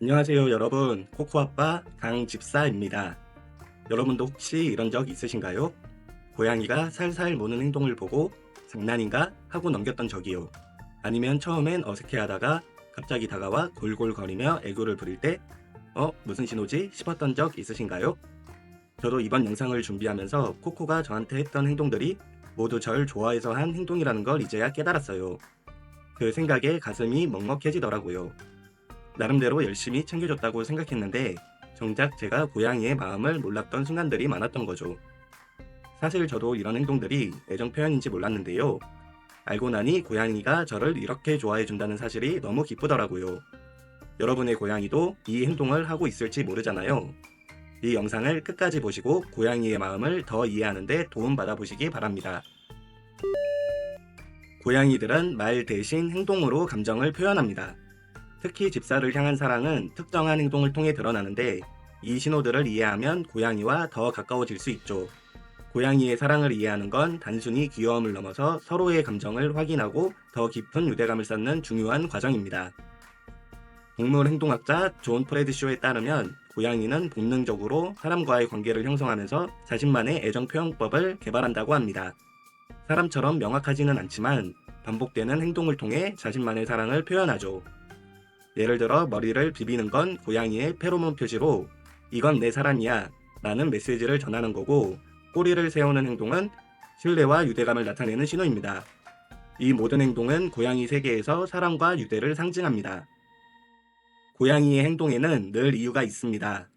안녕하세요 여러분, 코코아빠 강집사입니다. 여러분도 혹시 이런 적 있으신가요? 고양이가 살살 무는 행동을 보고 장난인가 하고 넘겼던 적이요. 아니면 처음엔 어색해하다가 갑자기 다가와 골골거리며 애교를 부릴 때 무슨 신호지 싶었던 적 있으신가요? 저도 이번 영상을 준비하면서 코코가 저한테 했던 행동들이 모두 절 좋아해서 한 행동이라는 걸 이제야 깨달았어요. 그 생각에 가슴이 먹먹해지더라고요. 나름대로 열심히 챙겨줬다고 생각했는데 정작 제가 고양이의 마음을 몰랐던 순간들이 많았던 거죠. 사실 저도 이런 행동들이 애정 표현인지 몰랐는데요. 알고 나니 고양이가 저를 이렇게 좋아해 준다는 사실이 너무 기쁘더라고요. 여러분의 고양이도 이 행동을 하고 있을지 모르잖아요. 이 영상을 끝까지 보시고 고양이의 마음을 더 이해하는 데 도움받아 보시기 바랍니다. 고양이들은 말 대신 행동으로 감정을 표현합니다. 특히 집사를 향한 사랑은 특정한 행동을 통해 드러나는데 이 신호들을 이해하면 고양이와 더 가까워질 수 있죠. 고양이의 사랑을 이해하는 건 단순히 귀여움을 넘어서 서로의 감정을 확인하고 더 깊은 유대감을 쌓는 중요한 과정입니다. 동물 행동학자 존 프레드쇼에 따르면 고양이는 본능적으로 사람과의 관계를 형성하면서 자신만의 애정 표현법을 개발한다고 합니다. 사람처럼 명확하지는 않지만 반복되는 행동을 통해 자신만의 사랑을 표현하죠. 예를 들어 머리를 비비는 건 고양이의 페로몬 표시로 이건 내 사람이야 라는 메시지를 전하는 거고, 꼬리를 세우는 행동은 신뢰와 유대감을 나타내는 신호입니다. 이 모든 행동은 고양이 세계에서 사랑과 유대를 상징합니다. 고양이의 행동에는 늘 이유가 있습니다.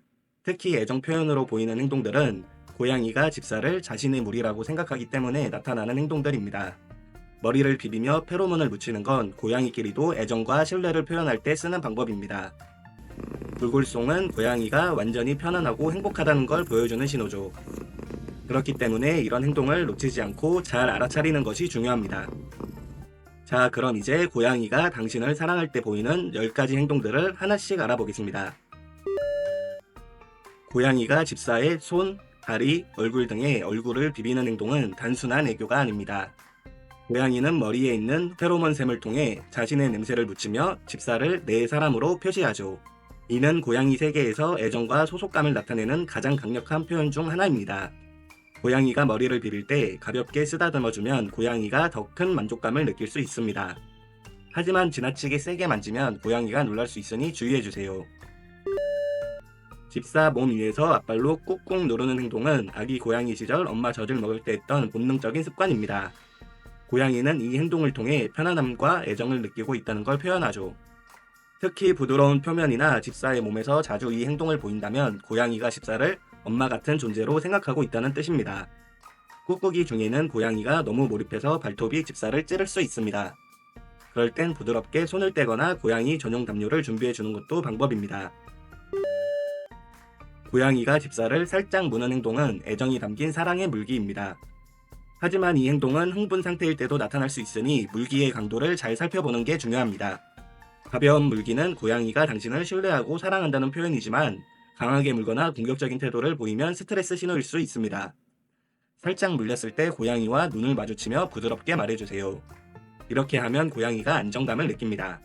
특히 애정 표현으로 보이는 행동들은 고양이가 집사를 자신의 무리라고 생각하기 때문에 나타나는 행동들입니다. 머리를 비비며 페로몬을 묻히는 건 고양이끼리도 애정과 신뢰를 표현할 때 쓰는 방법입니다. 불골송은 고양이가 완전히 편안하고 행복하다는 걸 보여주는 신호죠. 그렇기 때문에 이런 행동을 놓치지 않고 잘 알아차리는 것이 중요합니다. 자, 그럼 이제 고양이가 당신을 사랑할 때 보이는 10가지 행동들을 하나씩 알아보겠습니다. 고양이가 집사의 손, 다리, 얼굴 등에 얼굴을 비비는 행동은 단순한 애교가 아닙니다. 고양이는 머리에 있는 페로몬샘을 통해 자신의 냄새를 묻히며 집사를 내 사람으로 표시하죠. 이는 고양이 세계에서 애정과 소속감을 나타내는 가장 강력한 표현 중 하나입니다. 고양이가 머리를 비빌 때 가볍게 쓰다듬어주면 고양이가 더 큰 만족감을 느낄 수 있습니다. 하지만 지나치게 세게 만지면 고양이가 놀랄 수 있으니 주의해주세요. 집사 몸 위에서 앞발로 꾹꾹 누르는 행동은 아기 고양이 시절 엄마 젖을 먹을 때 했던 본능적인 습관입니다. 고양이는 이 행동을 통해 편안함과 애정을 느끼고 있다는 걸 표현하죠. 특히 부드러운 표면이나 집사의 몸에서 자주 이 행동을 보인다면 고양이가 집사를 엄마 같은 존재로 생각하고 있다는 뜻입니다. 꾹꾹이 중에는 고양이가 너무 몰입해서 발톱이 집사를 찌를 수 있습니다. 그럴 땐 부드럽게 손을 떼거나 고양이 전용 담요를 준비해 주는 것도 방법입니다. 고양이가 집사를 살짝 무는 행동은 애정이 담긴 사랑의 물기입니다. 하지만 이 행동은 흥분 상태일 때도 나타날 수 있으니 물기의 강도를 잘 살펴보는 게 중요합니다. 가벼운 물기는 고양이가 당신을 신뢰하고 사랑한다는 표현이지만 강하게 물거나 공격적인 태도를 보이면 스트레스 신호일 수 있습니다. 살짝 물렸을 때 고양이와 눈을 마주치며 부드럽게 말해주세요. 이렇게 하면 고양이가 안정감을 느낍니다.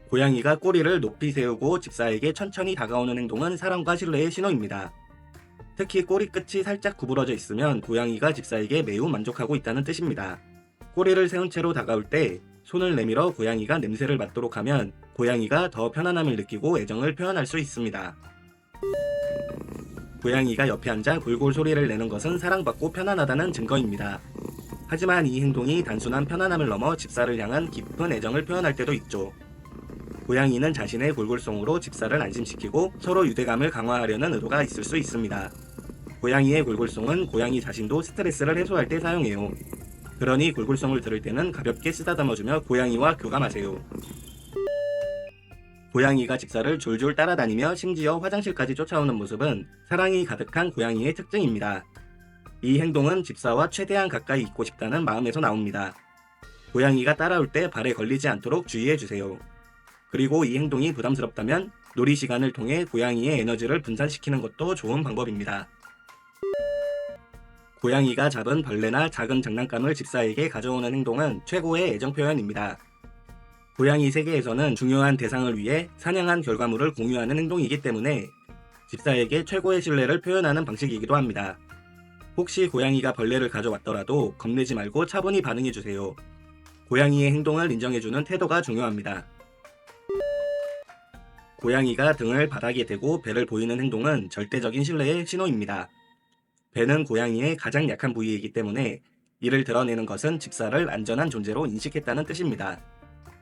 고양이가 꼬리를 높이 세우고 집사에게 천천히 다가오는 행동은 사랑과 신뢰의 신호입니다. 특히 꼬리 끝이 살짝 구부러져 있으면 고양이가 집사에게 매우 만족하고 있다는 뜻입니다. 꼬리를 세운 채로 다가올 때 손을 내밀어 고양이가 냄새를 맡도록 하면 고양이가 더 편안함을 느끼고 애정을 표현할 수 있습니다. 고양이가 옆에 앉아 골골 소리를 내는 것은 사랑받고 편안하다는 증거입니다. 하지만 이 행동이 단순한 편안함을 넘어 집사를 향한 깊은 애정을 표현할 때도 있죠. 고양이는 자신의 골골송으로 집사를 안심시키고 서로 유대감을 강화하려는 의도가 있을 수 있습니다. 고양이의 골골송은 고양이 자신도 스트레스를 해소할 때 사용해요. 그러니 골골송을 들을 때는 가볍게 쓰다듬어주며 고양이와 교감하세요. 고양이가 집사를 졸졸 따라다니며 심지어 화장실까지 쫓아오는 모습은 사랑이 가득한 고양이의 특징입니다. 이 행동은 집사와 최대한 가까이 있고 싶다는 마음에서 나옵니다. 고양이가 따라올 때 발에 걸리지 않도록 주의해주세요. 그리고 이 행동이 부담스럽다면 놀이 시간을 통해 고양이의 에너지를 분산시키는 것도 좋은 방법입니다. 고양이가 잡은 벌레나 작은 장난감을 집사에게 가져오는 행동은 최고의 애정 표현입니다. 고양이 세계에서는 중요한 대상을 위해 사냥한 결과물을 공유하는 행동이기 때문에 집사에게 최고의 신뢰를 표현하는 방식이기도 합니다. 혹시 고양이가 벌레를 가져왔더라도 겁내지 말고 차분히 반응해주세요. 고양이의 행동을 인정해주는 태도가 중요합니다. 고양이가 등을 바닥에 대고 배를 보이는 행동은 절대적인 신뢰의 신호입니다. 배는 고양이의 가장 약한 부위이기 때문에 이를 드러내는 것은 집사를 안전한 존재로 인식했다는 뜻입니다.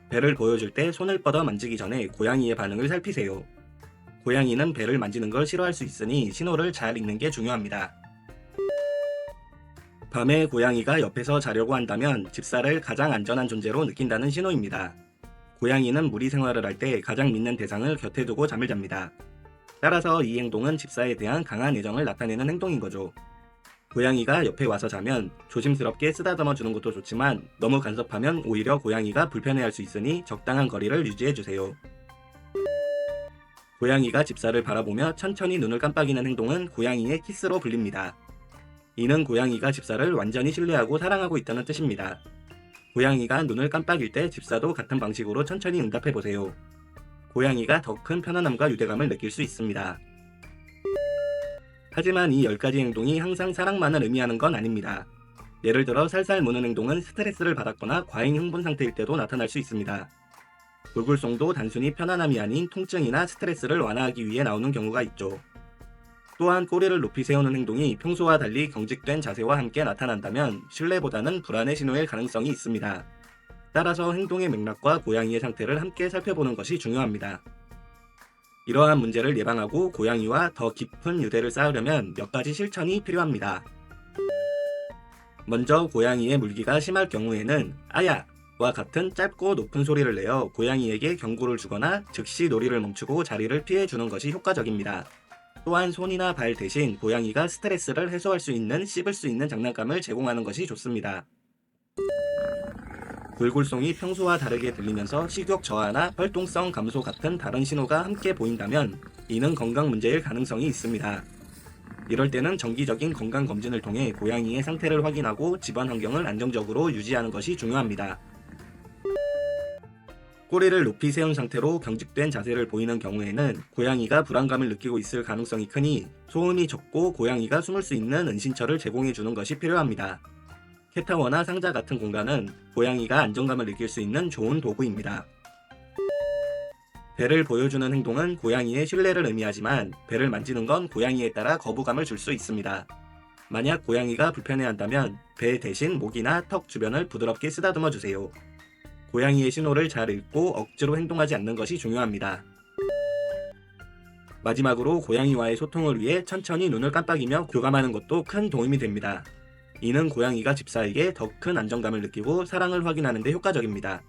배를 보여줄 때 손을 뻗어 만지기 전에 고양이의 반응을 살피세요. 고양이는 배를 만지는 걸 싫어할 수 있으니 신호를 잘 읽는 게 중요합니다. 밤에 고양이가 옆에서 자려고 한다면 집사를 가장 안전한 존재로 느낀다는 신호입니다. 고양이는 무리 생활을 할 때 가장 믿는 대상을 곁에 두고 잠을 잡니다. 따라서 이 행동은 집사에 대한 강한 애정을 나타내는 행동인 거죠. 고양이가 옆에 와서 자면 조심스럽게 쓰다듬어 주는 것도 좋지만 너무 간섭하면 오히려 고양이가 불편해할 수 있으니 적당한 거리를 유지해주세요. 고양이가 집사를 바라보며 천천히 눈을 깜빡이는 행동은 고양이의 키스로 불립니다. 이는 고양이가 집사를 완전히 신뢰하고 사랑하고 있다는 뜻입니다. 고양이가 눈을 깜빡일 때 집사도 같은 방식으로 천천히 응답해보세요. 고양이가 더 큰 편안함과 유대감을 느낄 수 있습니다. 하지만 이 10가지 행동이 항상 사랑만을 의미하는 건 아닙니다. 예를 들어 살살 무는 행동은 스트레스를 받았거나 과잉 흥분 상태일 때도 나타날 수 있습니다. 골골송도 단순히 편안함이 아닌 통증이나 스트레스를 완화하기 위해 나오는 경우가 있죠. 또한 꼬리를 높이 세우는 행동이 평소와 달리 경직된 자세와 함께 나타난다면 신뢰보다는 불안의 신호일 가능성이 있습니다. 따라서 행동의 맥락과 고양이의 상태를 함께 살펴보는 것이 중요합니다. 이러한 문제를 예방하고 고양이와 더 깊은 유대를 쌓으려면 몇 가지 실천이 필요합니다. 먼저 고양이의 물기가 심할 경우에는 아야! 와 같은 짧고 높은 소리를 내어 고양이에게 경고를 주거나 즉시 놀이를 멈추고 자리를 피해주는 것이 효과적입니다. 또한 손이나 발 대신 고양이가 스트레스를 해소할 수 있는 씹을 수 있는 장난감을 제공하는 것이 좋습니다. 골골송이 평소와 다르게 들리면서 식욕 저하나 활동성 감소 같은 다른 신호가 함께 보인다면 이는 건강 문제일 가능성이 있습니다. 이럴 때는 정기적인 건강검진을 통해 고양이의 상태를 확인하고 집안 환경을 안정적으로 유지하는 것이 중요합니다. 꼬리를 높이 세운 상태로 경직된 자세를 보이는 경우에는 고양이가 불안감을 느끼고 있을 가능성이 크니 소음이 적고 고양이가 숨을 수 있는 은신처를 제공해 주는 것이 필요합니다. 캣타워나 상자 같은 공간은 고양이가 안정감을 느낄 수 있는 좋은 도구입니다. 배를 보여주는 행동은 고양이의 신뢰를 의미하지만 배를 만지는 건 고양이에 따라 거부감을 줄 수 있습니다. 만약 고양이가 불편해한다면 배 대신 목이나 턱 주변을 부드럽게 쓰다듬어 주세요. 고양이의 신호를 잘 읽고 억지로 행동하지 않는 것이 중요합니다. 마지막으로 고양이와의 소통을 위해 천천히 눈을 깜빡이며 교감하는 것도 큰 도움이 됩니다. 이는 고양이가 집사에게 더 큰 안정감을 느끼고 사랑을 확인하는 데 효과적입니다.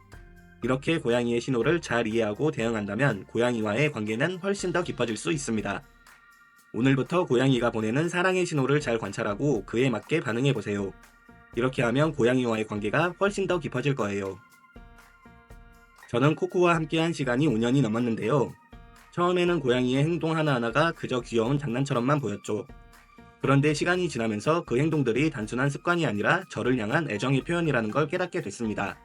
이렇게 고양이의 신호를 잘 이해하고 대응한다면 고양이와의 관계는 훨씬 더 깊어질 수 있습니다. 오늘부터 고양이가 보내는 사랑의 신호를 잘 관찰하고 그에 맞게 반응해보세요. 이렇게 하면 고양이와의 관계가 훨씬 더 깊어질 거예요. 저는 코코와 함께한 시간이 5년이 넘었는데요. 처음에는 고양이의 행동 하나하나가 그저 귀여운 장난처럼만 보였죠. 그런데 시간이 지나면서 그 행동들이 단순한 습관이 아니라 저를 향한 애정의 표현이라는 걸 깨닫게 됐습니다.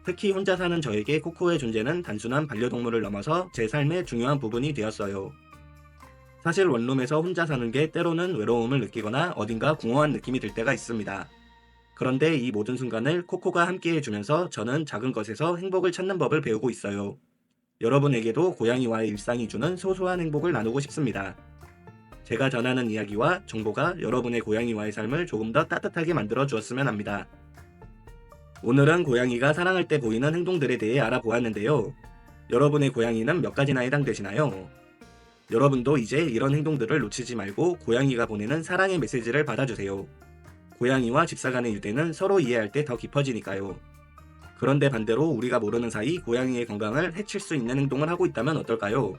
특히 혼자 사는 저에게 코코의 존재는 단순한 반려동물을 넘어서 제 삶의 중요한 부분이 되었어요. 사실 원룸에서 혼자 사는 게 때로는 외로움을 느끼거나 어딘가 공허한 느낌이 들 때가 있습니다. 그런데 이 모든 순간을 코코가 함께 해주면서 저는 작은 것에서 행복을 찾는 법을 배우고 있어요. 여러분에게도 고양이와의 일상이 주는 소소한 행복을 나누고 싶습니다. 제가 전하는 이야기와 정보가 여러분의 고양이와의 삶을 조금 더 따뜻하게 만들어 주었으면 합니다. 오늘은 고양이가 사랑할 때 보이는 행동들에 대해 알아보았는데요. 여러분의 고양이는 몇 가지나 해당되시나요? 여러분도 이제 이런 행동들을 놓치지 말고 고양이가 보내는 사랑의 메시지를 받아주세요. 고양이와 집사 간의 유대는 서로 이해할 때 더 깊어지니까요. 그런데 반대로 우리가 모르는 사이 고양이의 건강을 해칠 수 있는 행동을 하고 있다면 어떨까요?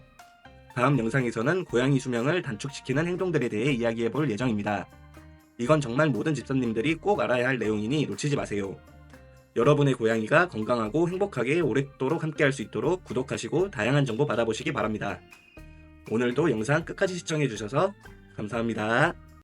다음 영상에서는 고양이 수명을 단축시키는 행동들에 대해 이야기해 볼 예정입니다. 이건 정말 모든 집사님들이 꼭 알아야 할 내용이니 놓치지 마세요. 여러분의 고양이가 건강하고 행복하게 오랫도록 함께할 수 있도록 구독하시고 다양한 정보 받아보시기 바랍니다. 오늘도 영상 끝까지 시청해 주셔서 감사합니다.